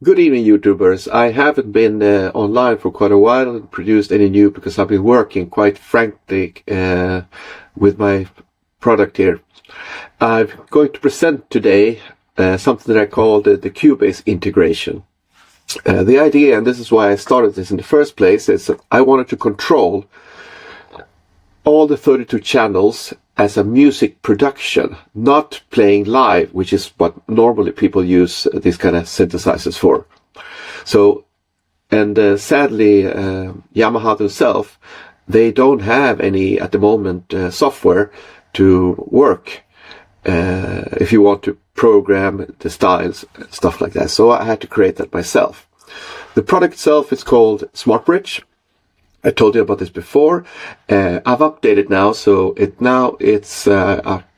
Good evening, YouTubers. I haven't been online for quite a while and produced any new because I've been working quite frankly with my product here. I'm going to present today something that I call the Cubase integration. The idea, and this is why I started this in the first place, is that I wanted to control all the 32 channels as a music production, not playing live, which is what normally people use these kind of synthesizers for. So, and sadly, Yamaha themselves, they don't have any, at the moment, software to work if you want to program the styles, stuff like that. So I had to create that myself. The product itself is called Smartbridge. I told you about this before. I've updated now, so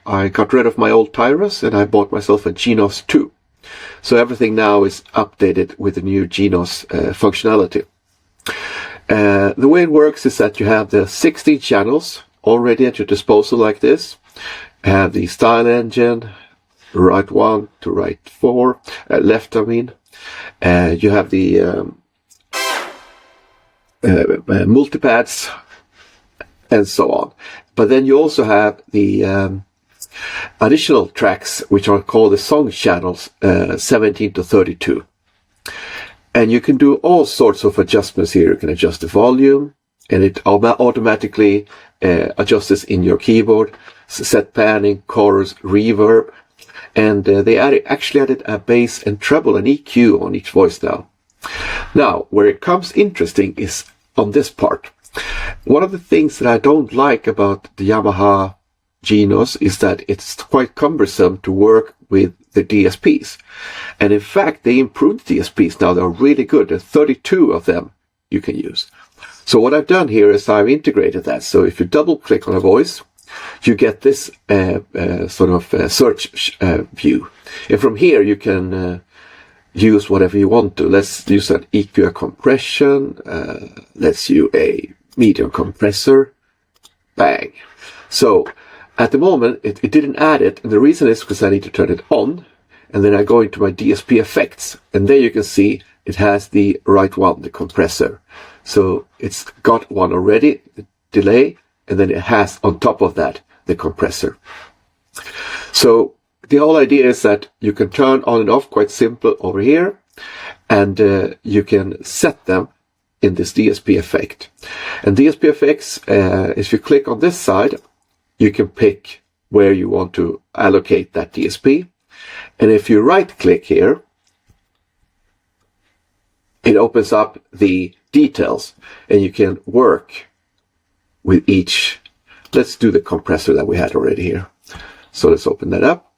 I got rid of my old Tyrus and I bought myself a Genos 2. So everything now is updated with the new Genos functionality. The way it works is that you have the 16 channels already at your disposal like this. Have the style engine, right 1 to right 4, left I mean. You have the multipads and so on. But then you also have the additional tracks, which are called the song channels, 17 to 32. And you can do all sorts of adjustments here. You can adjust the volume, and it automatically adjusts in your keyboard, set panning, chorus, reverb, and they actually added a bass and treble and EQ on each voice now. Now, where it comes interesting is on this part. One of the things that I don't like about the Yamaha Genos is that it's quite cumbersome to work with the DSPs. And in fact, they improved DSPs now. They're really good. There are 32 of them you can use. So what I've done here is I've integrated that. So if you double click on a voice, you get this sort of search view. And from here you can use whatever you want to. Let's use an EQ compression. Let's use a medium compressor. Bang. So at the moment, it didn't add it. And the reason is because I need to turn it on. And then I go into my DSP effects. And there you can see it has the right one, the compressor. So it's got one already, the delay. And then it has on top of that, the compressor. So the whole idea is that you can turn on and off quite simple over here. And you can set them in this DSP effect. And DSP effects, if you click on this side, you can pick where you want to allocate that DSP. And if you right click here, it opens up the details and you can work with each. Let's do the compressor that we had already here. So let's open that up.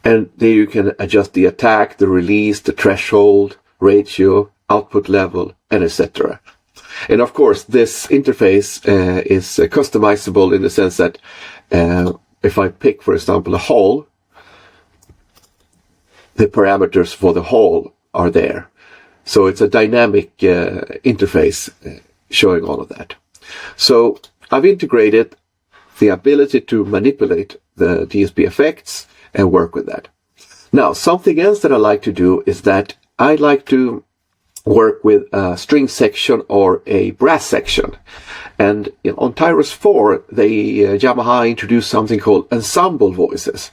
And there you can adjust the attack, the release, the threshold, ratio, output level, and etc. And of course, this interface is customizable in the sense that if I pick, for example, a hole, the parameters for the hole are there. So it's a dynamic interface showing all of that. So I've integrated the ability to manipulate the DSP effects and work with that. Now, something else that I like to do is that I like to work with a string section or a brass section. And on Tyrus 4, Yamaha introduced something called ensemble voices.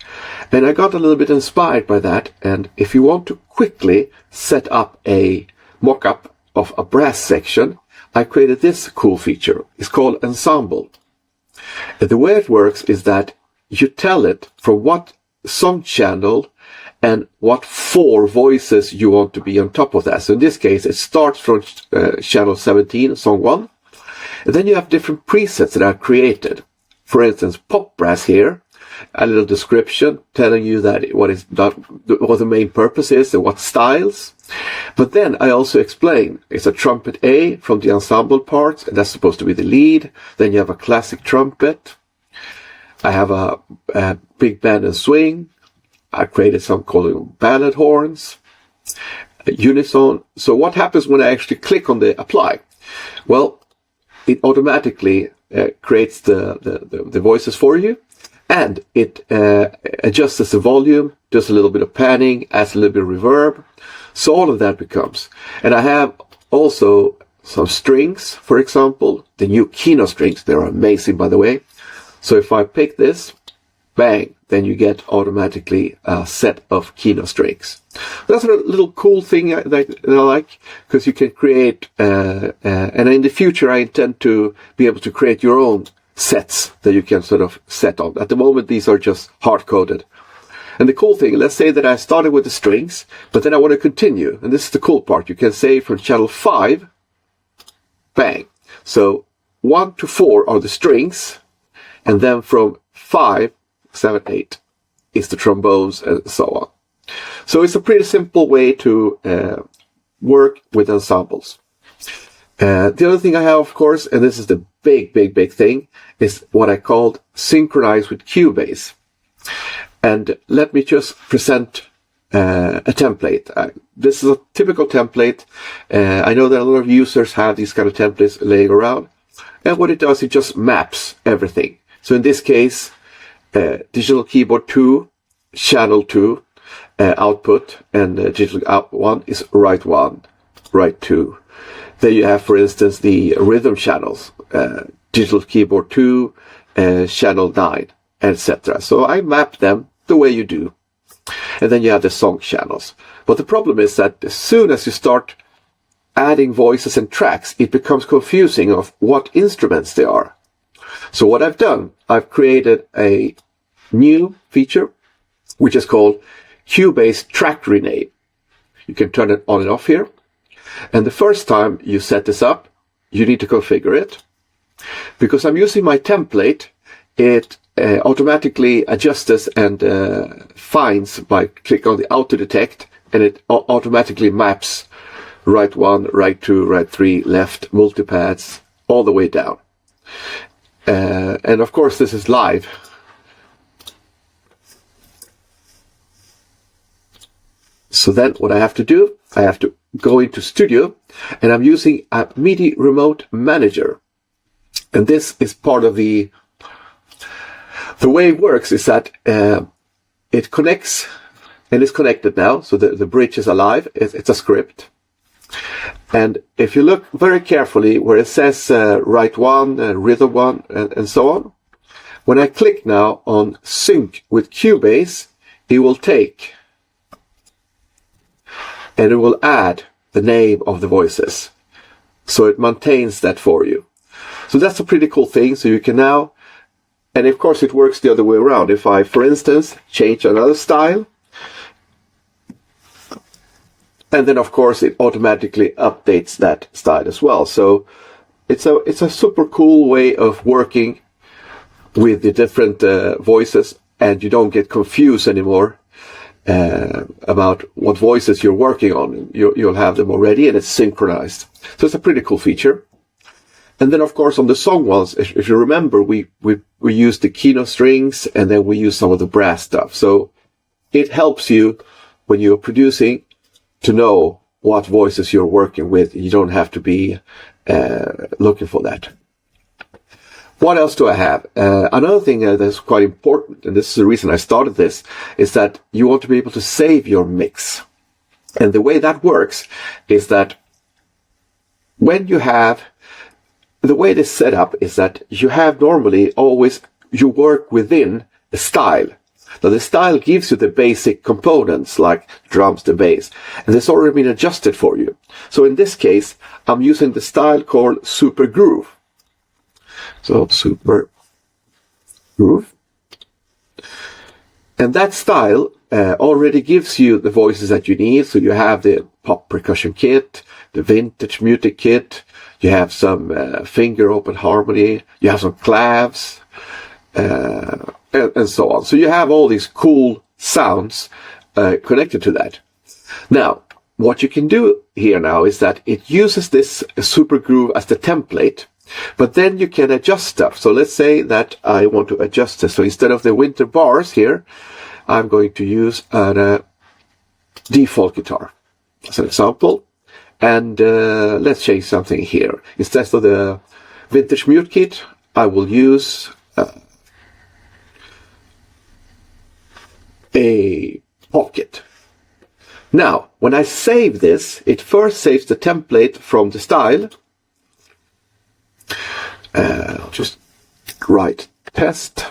And I got a little bit inspired by that. And if you want to quickly set up a mock-up of a brass section, I created this cool feature. It's called ensemble. And the way it works is that you tell it from what song channel and what 4 voices you want to be on top of that. So in this case, it starts from channel 17, song 1. And then you have different presets that are created. For instance, pop brass here, a little description telling you that what the main purpose is and what styles. But then I also explain it's a trumpet A from the ensemble parts, and that's supposed to be the lead. Then you have a classic trumpet. I have a big band and swing. I created some called ballad horns, unison. So what happens when I actually click on the apply? Well, it automatically creates the voices for you. And it adjusts the volume, does a little bit of panning, adds a little bit of reverb. So all of that becomes. And I have also some strings, for example, the new Kino strings. They're amazing, by the way. So if I pick this, bang, then you get automatically a set of Kino strings. That's a little cool thing that I like, because you can create, and in the future I intend to be able to create your own sets that you can sort of set on. At the moment, these are just hard-coded. And the cool thing, let's say that I started with the strings, but then I want to continue. And this is the cool part. You can say from channel 5, bang. So 1 to 4 are the strings, and then from 5, 7, 8 is the trombones, and so on. So it's a pretty simple way to work with ensembles. The other thing I have, of course, and this is the big thing, is what I called synchronize with Cubase. And let me just present a template. This is a typical template. I know that a lot of users have these kind of templates laying around. And what it does, it just maps everything. So in this case, digital keyboard 2, channel 2, output, and digital out 1 is right 1, right 2. Then you have, for instance, the rhythm channels, digital keyboard 2, channel 9, etc. So I map them the way you do. And then you have the song channels. But the problem is that as soon as you start adding voices and tracks, it becomes confusing of what instruments they are. So what I've done, I've created a new feature, which is called Cubase Track Rename. You can turn it on and off here. And the first time you set this up, you need to configure it. Because I'm using my template, it automatically adjusts and finds by click on the auto detect, and it automatically maps right 1, right 2, right 3, left, multipads, all the way down. And of course this is live. So then what I have to do, I have to go into Studio, and I'm using a MIDI remote manager. And this is part of the way it works is that it connects, and it's connected now. So the bridge is alive. It's a script. And if you look very carefully where it says right 1, rhythm 1, and so on, when I click now on sync with Cubase, it will take and it will add the name of the voices. So it maintains that for you. So that's a pretty cool thing. So you can now, and of course it works the other way around. If I, for instance, change another style, and then of course it automatically updates that style as well. So it's a super cool way of working with the different voices, and you don't get confused anymore about what voices you're working on. You'll have them already, and it's synchronized. So it's a pretty cool feature. And then, of course, on the song ones, if you remember, we used the Kino strings, and then we used some of the brass stuff. So it helps you when you're producing to know what voices you're working with. You don't have to be looking for that. What else do I have? Another thing that's quite important, and this is the reason I started this, is that you want to be able to save your mix. And the way that works is that when you have, the way it is set up is that you have normally always, you work within a style. Now the style gives you the basic components like drums, the bass, and it's already been adjusted for you. So in this case, I'm using the style called Super Groove. So Super Groove. And that style already gives you the voices that you need. So you have the pop percussion kit, the vintage music kit, you have some finger open harmony, you have some clavs, and so on. So you have all these cool sounds connected to that. Now, what you can do here now is that it uses this Super Groove as the template, but then you can adjust stuff. So let's say that I want to adjust this. So instead of the winter bars here, I'm going to use a default guitar as an example. And let's change something here. Instead of the vintage mute kit, I will use a pocket. Now, when I save this, it first saves the template from the style. I'll just write test.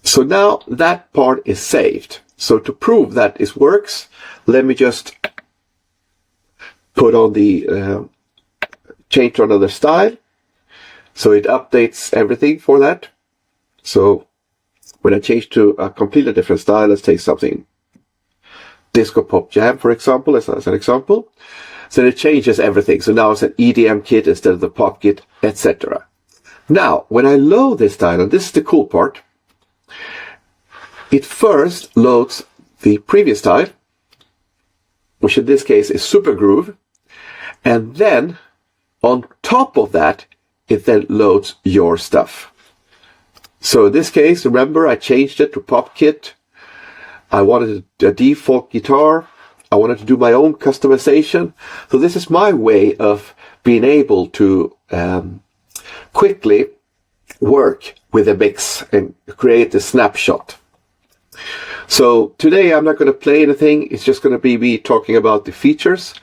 So now that part is saved. So to prove that it works, let me just put on the change to another style. So it updates everything for that. So when I change to a completely different style, let's take something Disco Pop Jam, for example, as an example. So it changes everything. So now it's an EDM kit instead of the pop kit, etc. Now, when I load this style, and this is the cool part, it first loads the previous style, which in this case is Super Groove, and then on top of that, it then loads your stuff. So in this case, remember, I changed it to pop kit. I wanted a default guitar. I wanted to do my own customization. So this is my way of being able to quickly work with a mix and create a snapshot. So today I'm not going to play anything. It's just going to be me talking about the features.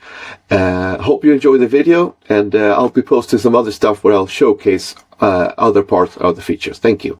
Hope you enjoy the video, and I'll be posting some other stuff where I'll showcase other parts of the features. Thank you.